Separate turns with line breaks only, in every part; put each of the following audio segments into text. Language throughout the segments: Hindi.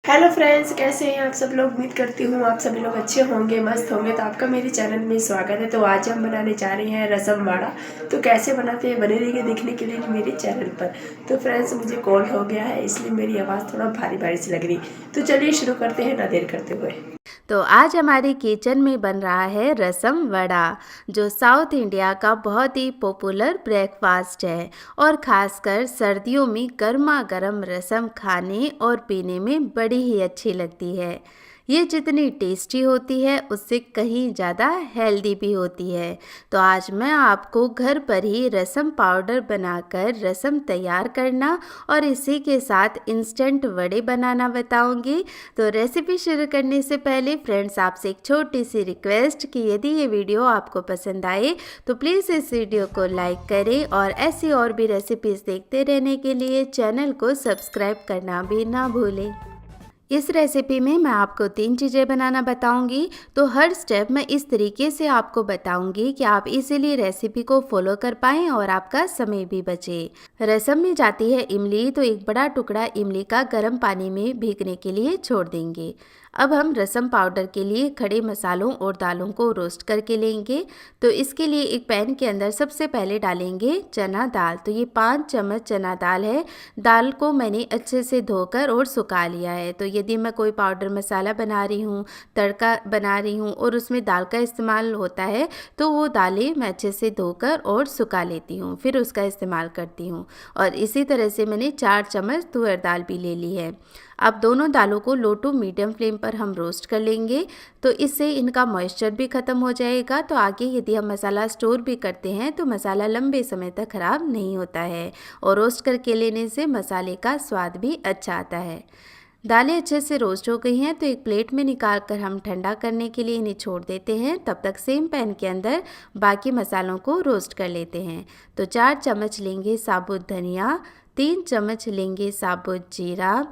हेलो फ्रेंड्स, कैसे हैं आप सब लोग। उम्मीद करती हूँ आप सभी लोग अच्छे होंगे, मस्त होंगे। तो आपका मेरे चैनल में स्वागत है। तो आज हम बनाने जा रहे हैं रसम वाड़ा। तो कैसे बनाते हैं बने रहिए देखने के लिए मेरे चैनल पर। तो फ्रेंड्स, मुझे कॉल हो गया है इसलिए मेरी आवाज़ थोड़ा भारी भारी सी लग रही। तो चलिए शुरू करते हैं ना देर करते हुए।
तो आज हमारे किचन में बन रहा है रसम वड़ा, जो साउथ इंडिया का बहुत ही पॉपुलर ब्रेकफास्ट है और ख़ासकर सर्दियों में गर्मा गर्म रसम खाने और पीने में बड़ी ही अच्छी लगती है। ये जितनी टेस्टी होती है उससे कहीं ज़्यादा हेल्दी भी होती है। तो आज मैं आपको घर पर ही रसम पाउडर बनाकर रसम तैयार करना और इसी के साथ इंस्टेंट वड़े बनाना बताऊंगी। तो रेसिपी शुरू करने से पहले फ्रेंड्स, आपसे एक छोटी सी रिक्वेस्ट कि यदि ये वीडियो आपको पसंद आए तो प्लीज़ इस वीडियो को लाइक करें और ऐसी और भी रेसिपीज़ देखते रहने के लिए चैनल को सब्सक्राइब करना भी ना भूलें। इस रेसिपी में मैं आपको 3 चीज़ें बनाना बताऊंगी। तो हर स्टेप मैं इस तरीके से आपको बताऊंगी कि आप इजीली रेसिपी को फॉलो कर पाएँ और आपका समय भी बचे। रसम में जाती है इमली, तो एक बड़ा टुकड़ा इमली का गर्म पानी में भीगने के लिए छोड़ देंगे। अब हम रसम पाउडर के लिए खड़े मसालों और दालों को रोस्ट करके लेंगे। तो इसके लिए एक पैन के अंदर सबसे पहले डालेंगे चना दाल। तो ये 5 चम्मच चना दाल है। दाल को मैंने अच्छे से धोकर और सुखा लिया है। तो यदि मैं कोई पाउडर मसाला बना रही हूँ, तड़का बना रही हूँ और उसमें दाल का इस्तेमाल होता है, तो वो दालें मैं अच्छे से धोकर और सुखा लेती हूँ, फिर उसका इस्तेमाल करती हूँ। और इसी तरह से मैंने 4 चम्मच तुअर दाल भी ले ली है। अब दोनों दालों को लो टू मीडियम फ्लेम पर हम रोस्ट कर लेंगे। तो इससे इनका मॉइस्चर भी ख़त्म हो जाएगा। तो आगे यदि हम मसाला स्टोर भी करते हैं तो मसाला लंबे समय तक ख़राब नहीं होता है और रोस्ट करके लेने से मसाले का स्वाद भी अच्छा आता है। दालें अच्छे से रोस्ट हो गई हैं, तो एक प्लेट में निकाल कर हम ठंडा करने के लिए इन्हें छोड़ देते हैं। तब तक सेम पैन के अंदर बाकी मसालों को रोस्ट कर लेते हैं। तो 4 चम्मच लेंगे साबुत धनिया, 3 चम्मच लेंगे साबुत जीरा,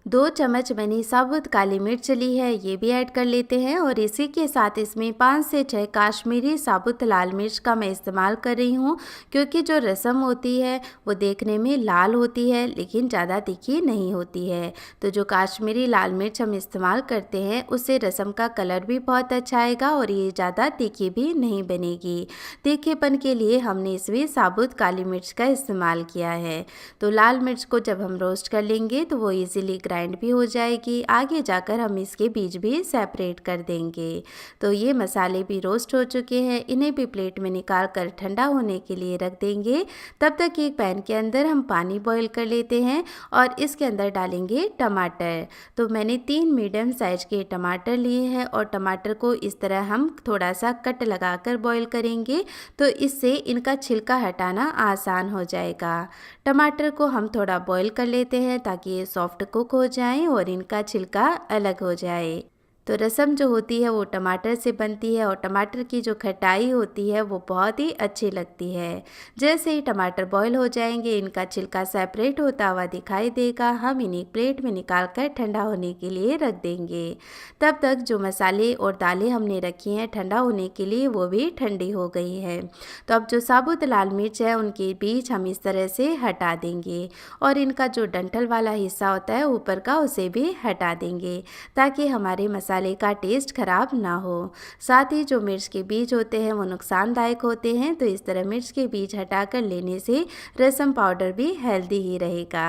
2 चम्मच मैंने साबुत काली मिर्च ली है, ये भी ऐड कर लेते हैं। और इसी के साथ इसमें 5 से 6 काश्मीरी साबुत लाल मिर्च का मैं इस्तेमाल कर रही हूँ, क्योंकि जो रसम होती है वो देखने में लाल होती है लेकिन ज़्यादा तीखी नहीं होती है। तो जो काश्मीरी लाल मिर्च हम इस्तेमाल करते हैं उससे रसम का कलर भी बहुत अच्छा आएगा और ये ज़्यादा तीखी भी नहीं बनेगी। तीखेपन के लिए हमने इसमें साबुत काली मिर्च का इस्तेमाल किया है। तो लाल मिर्च को जब हम रोस्ट कर लेंगे तो वो इजीली ग्राइंड भी हो जाएगी। आगे जाकर हम इसके बीज भी सेपरेट कर देंगे। तो ये मसाले भी रोस्ट हो चुके हैं, इन्हें भी प्लेट में निकाल कर ठंडा होने के लिए रख देंगे। तब तक एक पैन के अंदर हम पानी बॉईल कर लेते हैं और इसके अंदर डालेंगे टमाटर। तो मैंने 3 मीडियम साइज के टमाटर लिए हैं और टमाटर को इस तरह हम थोड़ा सा कट लगाकर बॉईल करेंगे, तो इससे इनका छिलका हटाना आसान हो जाएगा। टमाटर को हम थोड़ा बॉईल कर लेते हैं ताकि ये सॉफ्ट कुक हो जाएं और इनका छिलका अलग हो जाए। तो रसम जो होती है वो टमाटर से बनती है और टमाटर की जो खटाई होती है वो बहुत ही अच्छी लगती है। जैसे ही टमाटर बॉईल हो जाएंगे, इनका छिलका सेपरेट होता हुआ दिखाई देगा। हम इन्हें प्लेट में निकाल कर ठंडा होने के लिए रख देंगे। तब तक जो मसाले और दालें हमने रखी हैं ठंडा होने के लिए, वो भी ठंडी हो गई है। तो अब जो साबुत लाल मिर्च है उनके बीज हम इस तरह से हटा देंगे और इनका जो डंठल वाला हिस्सा होता है ऊपर का, उसे भी हटा देंगे ताकि हमारे मसाले का टेस्ट खराब ना हो। साथ ही जो मिर्च के बीज होते हैं वो नुकसानदायक होते हैं, तो इस तरह मिर्च के बीज हटाकर लेने से रसम पाउडर भी हेल्दी ही रहेगा।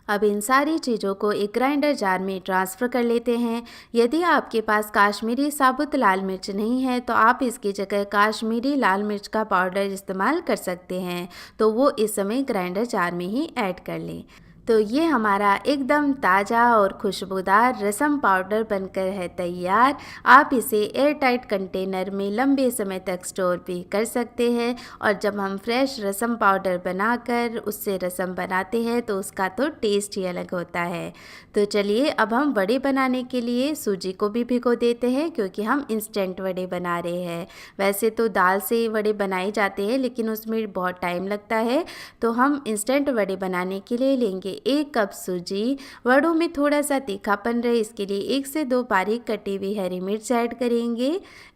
अब इन सारी चीज़ों को एक ग्राइंडर जार में ट्रांसफ़र कर लेते हैं। यदि आपके पास काश्मीरी साबुत लाल मिर्च नहीं है तो आप इसकी जगह काश्मीरी लाल मिर्च का पाउडर इस्तेमाल कर सकते हैं, तो वो इस समय ग्राइंडर जार में ही ऐड कर लें। तो ये हमारा एकदम ताज़ा और खुशबूदार रसम पाउडर बनकर है तैयार। आप इसे एयर टाइट कंटेनर में लंबे समय तक स्टोर भी कर सकते हैं और जब हम फ्रेश रसम पाउडर बनाकर उससे रसम बनाते हैं तो उसका तो टेस्ट ही अलग होता है। तो चलिए अब हम वड़े बनाने के लिए सूजी को भी भिगो देते हैं, क्योंकि हम इंस्टेंट वड़े बना रहे हैं। वैसे तो दाल से वड़े बनाए जाते हैं लेकिन उसमें बहुत टाइम लगता है, तो हम इंस्टेंट वड़े बनाने के लिए लेंगे लेंगे 1 कप सूजी। वड़ों में थोड़ा सा तीखापन रहे इसके लिए 1 से 2 बारीक कटी हुई हरी मिर्च ऐड करेंगे।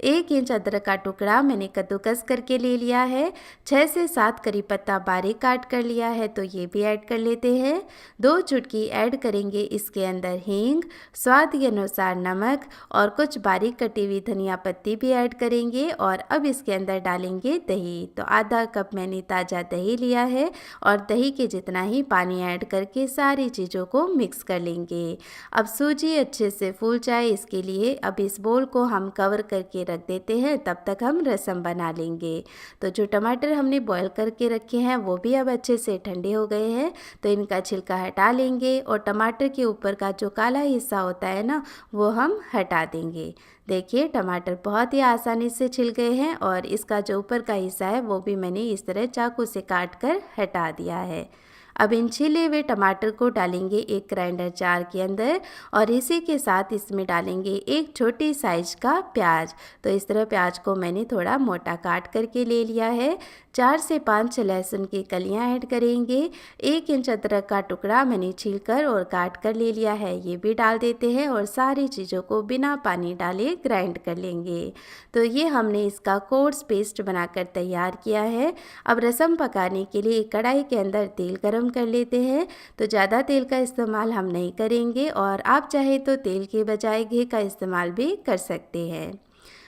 1 इंच अदरक का टुकड़ा मैंने कद्दूकस करके ले लिया है। 6 से 7 करी पत्ता बारीक काट कर लिया है तो ये भी ऐड कर लेते हैं। 2 चुटकी ऐड करेंगे इसके अंदर हींग, स्वाद के अनुसार नमक और कुछ बारीक कटी हुई धनिया पत्ती भी ऐड करेंगे। और अब इसके अंदर डालेंगे दही। तो आधा कप मैंने ताज़ा दही लिया है और दही के जितना ही पानी ऐड करके सारी चीज़ों को मिक्स कर लेंगे। अब सूजी अच्छे से फूल जाए इसके लिए अब इस बोल को हम कवर करके रख देते हैं, तब तक हम रसम बना लेंगे। तो जो टमाटर हमने बॉईल करके रखे हैं वो भी अब अच्छे से ठंडे हो गए हैं, तो इनका छिलका हटा लेंगे और टमाटर के ऊपर का जो काला हिस्सा होता है ना वो हम हटा देंगे। देखिए टमाटर बहुत ही आसानी से छिल गए हैं और इसका जो ऊपर का हिस्सा है वो भी मैंने इस तरह चाकू से काट कर हटा दिया है। अब इन छिले हुए टमाटर को डालेंगे एक ग्राइंडर जार के अंदर और इसी के साथ इसमें डालेंगे एक छोटी साइज का प्याज। तो इस तरह प्याज को मैंने थोड़ा मोटा काट करके ले लिया है। 4 से 5 लहसुन की कलियां ऐड करेंगे। 1 इंच अदरक का टुकड़ा मैंने छीलकर और काट कर ले लिया है, ये भी डाल देते हैं और सारी चीज़ों को बिना पानी डाले ग्राइंड कर लेंगे। तो ये हमने इसका कोर्स पेस्ट बनाकर तैयार किया है। अब रसम पकाने के लिए एक कढ़ाई के अंदर तेल गरम कर लेते हैं। तो ज़्यादा तेल का इस्तेमाल हम नहीं करेंगे और आप चाहे तो तेल के बजाय घी का इस्तेमाल भी कर सकते हैं।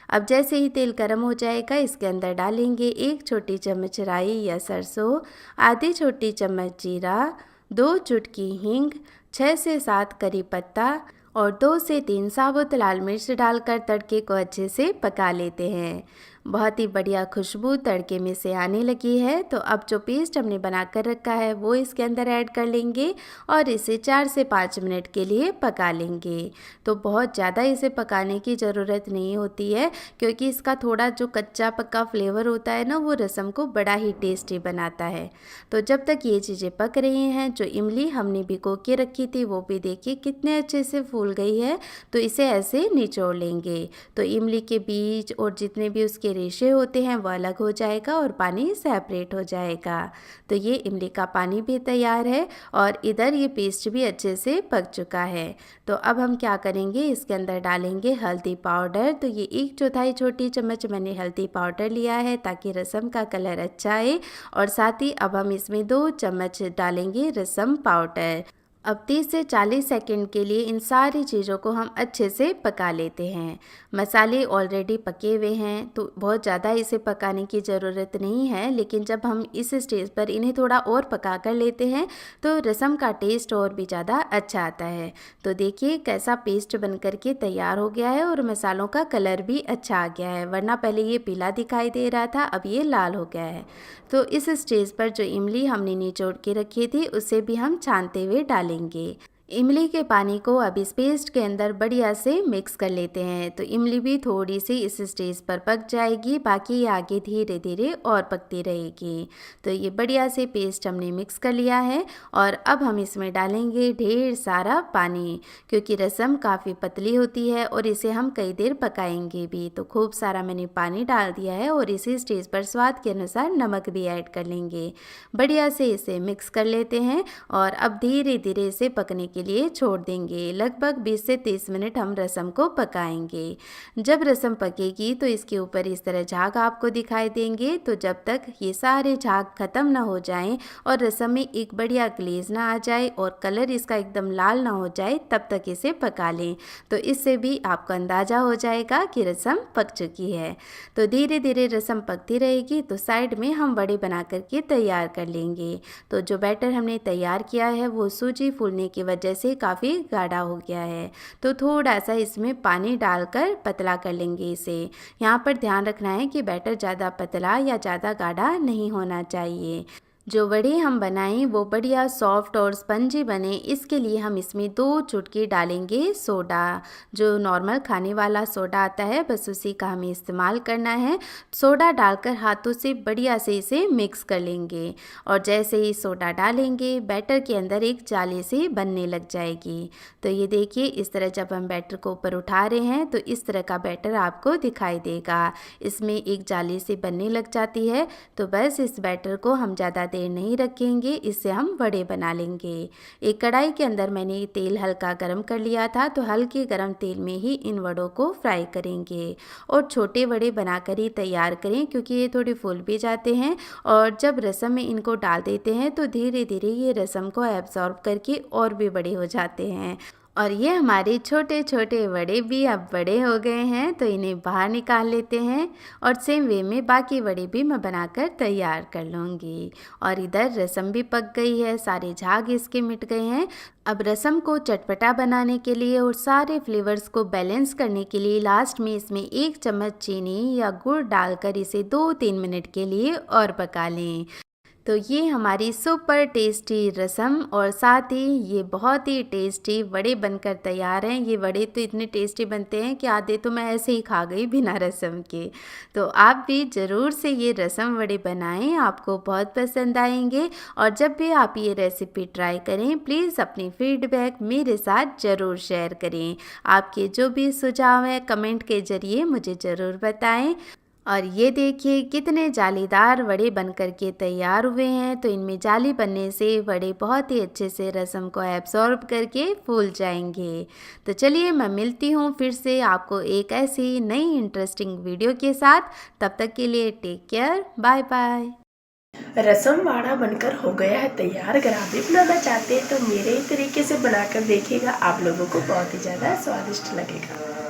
अब जैसे ही तेल गर्म हो जाएगा इसके अंदर डालेंगे 1 छोटी चम्मच राई या सरसों, आधी छोटी चम्मच जीरा, 2 चुटकी हींग, 6 से 7 करी पत्ता और 2 से 3 साबुत लाल मिर्च डालकर तड़के को अच्छे से पका लेते हैं। बहुत ही बढ़िया खुशबू तड़के में से आने लगी है। तो अब जो पेस्ट हमने बना कर रखा है वो इसके अंदर ऐड कर लेंगे और इसे 4 से 5 मिनट के लिए पका लेंगे। तो बहुत ज़्यादा इसे पकाने की ज़रूरत नहीं होती है क्योंकि इसका थोड़ा जो कच्चा पक्का फ्लेवर होता है ना वो रसम को बड़ा ही टेस्टी बनाता है। तो जब तक ये चीज़ें पक रही हैं जो इमली हमने भिगो के रखी थी वो भी देखिए कितने अच्छे से फूल गई है। तो इसे ऐसे निचोड़ लेंगे तो इमली के बीज और जितने भी उसके रेशे होते हैं वो अलग हो जाएगा और पानी सेपरेट हो जाएगा। तो ये इमली का पानी भी तैयार है और इधर ये पेस्ट भी अच्छे से पक चुका है। तो अब हम क्या करेंगे इसके अंदर डालेंगे हल्दी पाउडर। तो ये 1/4 छोटी चम्मच मैंने हल्दी पाउडर लिया है ताकि रसम का कलर अच्छा आए और साथ ही अब हम इसमें 2 चम्मच डालेंगे रसम पाउडर। अब 30 से 40 सेकंड के लिए इन सारी चीज़ों को हम अच्छे से पका लेते हैं। मसाले ऑलरेडी पके हुए हैं तो बहुत ज़्यादा इसे पकाने की ज़रूरत नहीं है, लेकिन जब हम इस स्टेज पर इन्हें थोड़ा और पका कर लेते हैं तो रसम का टेस्ट और भी ज़्यादा अच्छा आता है। तो देखिए कैसा पेस्ट बन कर के तैयार हो गया है और मसालों का कलर भी अच्छा आ गया है, वरना पहले ये पीला दिखाई दे रहा था अब ये लाल हो गया है। तो इस स्टेज पर जो इमली हमने निचोड़ के रखी थी उसे भी हम छानते हुए डालेंगे। इमली के पानी को अब इस पेस्ट के अंदर बढ़िया से मिक्स कर लेते हैं। तो इमली भी थोड़ी सी इस स्टेज पर पक जाएगी, बाकी ये आगे धीरे धीरे और पकती रहेगी। तो ये बढ़िया से पेस्ट हमने मिक्स कर लिया है और अब हम इसमें डालेंगे ढेर सारा पानी क्योंकि रसम काफ़ी पतली होती है और इसे हम कई देर पकाएंगे भी। तो खूब सारा मैंने पानी डाल दिया है और इसी स्टेज पर स्वाद के अनुसार नमक भी ऐड कर लेंगे। बढ़िया से इसे मिक्स कर लेते हैं और अब धीरे धीरे इसे पकने के लिए छोड़ देंगे। लगभग 20 से 30 मिनट हम रसम को पकाएंगे। जब रसम पकेगी तो इसके ऊपर इस तरह झाग आपको दिखाई देंगे। तो जब तक ये सारे झाग खत्म ना हो जाएं और रसम में एक बढ़िया ग्लेज ना आ जाए और कलर इसका एकदम लाल ना हो जाए तब तक इसे पका लें। तो इससे भी आपको अंदाज़ा हो जाएगा कि रसम पक चुकी है। तो धीरे धीरे रसम पकती रहेगी तो साइड में हम बड़े बना करके तैयार कर लेंगे। तो जो बैटर हमने तैयार किया है वो सूजी फूलने की वजह से काफ़ी गाढ़ा हो गया है, तो थोड़ा सा इसमें पानी डालकर पतला कर लेंगे इसे। यहाँ पर ध्यान रखना है कि बैटर ज़्यादा पतला या ज़्यादा गाढ़ा नहीं होना चाहिए। जो वड़े हम बनाएं वो बढ़िया सॉफ्ट और स्पंजी बने, इसके लिए हम इसमें 2 चुटकी डालेंगे सोडा। जो नॉर्मल खाने वाला सोडा आता है बस उसी का हमें इस्तेमाल करना है। सोडा डालकर हाथों से बढ़िया से इसे मिक्स कर लेंगे और जैसे ही सोडा डालेंगे बैटर के अंदर एक जाली सी बनने लग जाएगी। तो ये देखिए इस तरह जब हम बैटर को ऊपर उठा रहे हैं तो इस तरह का बैटर आपको दिखाई देगा। इसमें एक जाली सी बनने लग जाती है। तो बस इस बैटर को हम ज़्यादा देर नहीं रखेंगे, इससे हम वड़े बना लेंगे। एक कढ़ाई के अंदर मैंने तेल हल्का गरम कर लिया था, तो हल्के गरम तेल में ही इन वड़ों को फ्राई करेंगे और छोटे वड़े बनाकर ही तैयार करें, क्योंकि ये थोड़े फूल भी जाते हैं और जब रसम में इनको डाल देते हैं तो धीरे धीरे ये रसम को एब्जॉर्ब करके और भी बड़े हो जाते हैं। और ये हमारे छोटे छोटे वड़े भी अब बड़े हो गए हैं, तो इन्हें बाहर निकाल लेते हैं और सेम वे में बाकी वड़े भी मैं बनाकर तैयार कर लूँगी। और इधर रसम भी पक गई है, सारे झाग इसके मिट गए हैं। अब रसम को चटपटा बनाने के लिए और सारे फ्लेवर्स को बैलेंस करने के लिए लास्ट में इसमें 1 चम्मच चीनी या गुड़ डालकर इसे 2-3 मिनट के लिए और पका लें। तो ये हमारी सुपर टेस्टी रसम और साथ ही ये बहुत ही टेस्टी वड़े बनकर तैयार हैं। ये वड़े तो इतने टेस्टी बनते हैं कि आधे तो मैं ऐसे ही खा गई बिना रसम के। तो आप भी ज़रूर से ये रसम वड़े बनाएं, आपको बहुत पसंद आएंगे। और जब भी आप ये रेसिपी ट्राई करें, प्लीज़ अपनी फीडबैक मेरे साथ ज़रूर शेयर करें। आपके जो भी सुझाव हैं कमेंट के ज़रिए मुझे ज़रूर बताएं। और ये देखिए कितने जालीदार वड़े बनकर के तैयार हुए हैं। तो इनमें जाली बनने से वड़े बहुत ही अच्छे से रसम को एब्जॉर्ब करके फूल जाएंगे। तो चलिए मैं मिलती हूँ फिर से आपको एक ऐसी नई इंटरेस्टिंग वीडियो के साथ। तब तक के लिए टेक केयर, बाय बाय।
रसम वाड़ा बनकर हो गया है तैयार। अगर आप भी बनाना चाहते हैं तो मेरे ही तरीके से बनाकर देखिएगा, आप लोगों को बहुत ही ज़्यादा स्वादिष्ट लगेगा।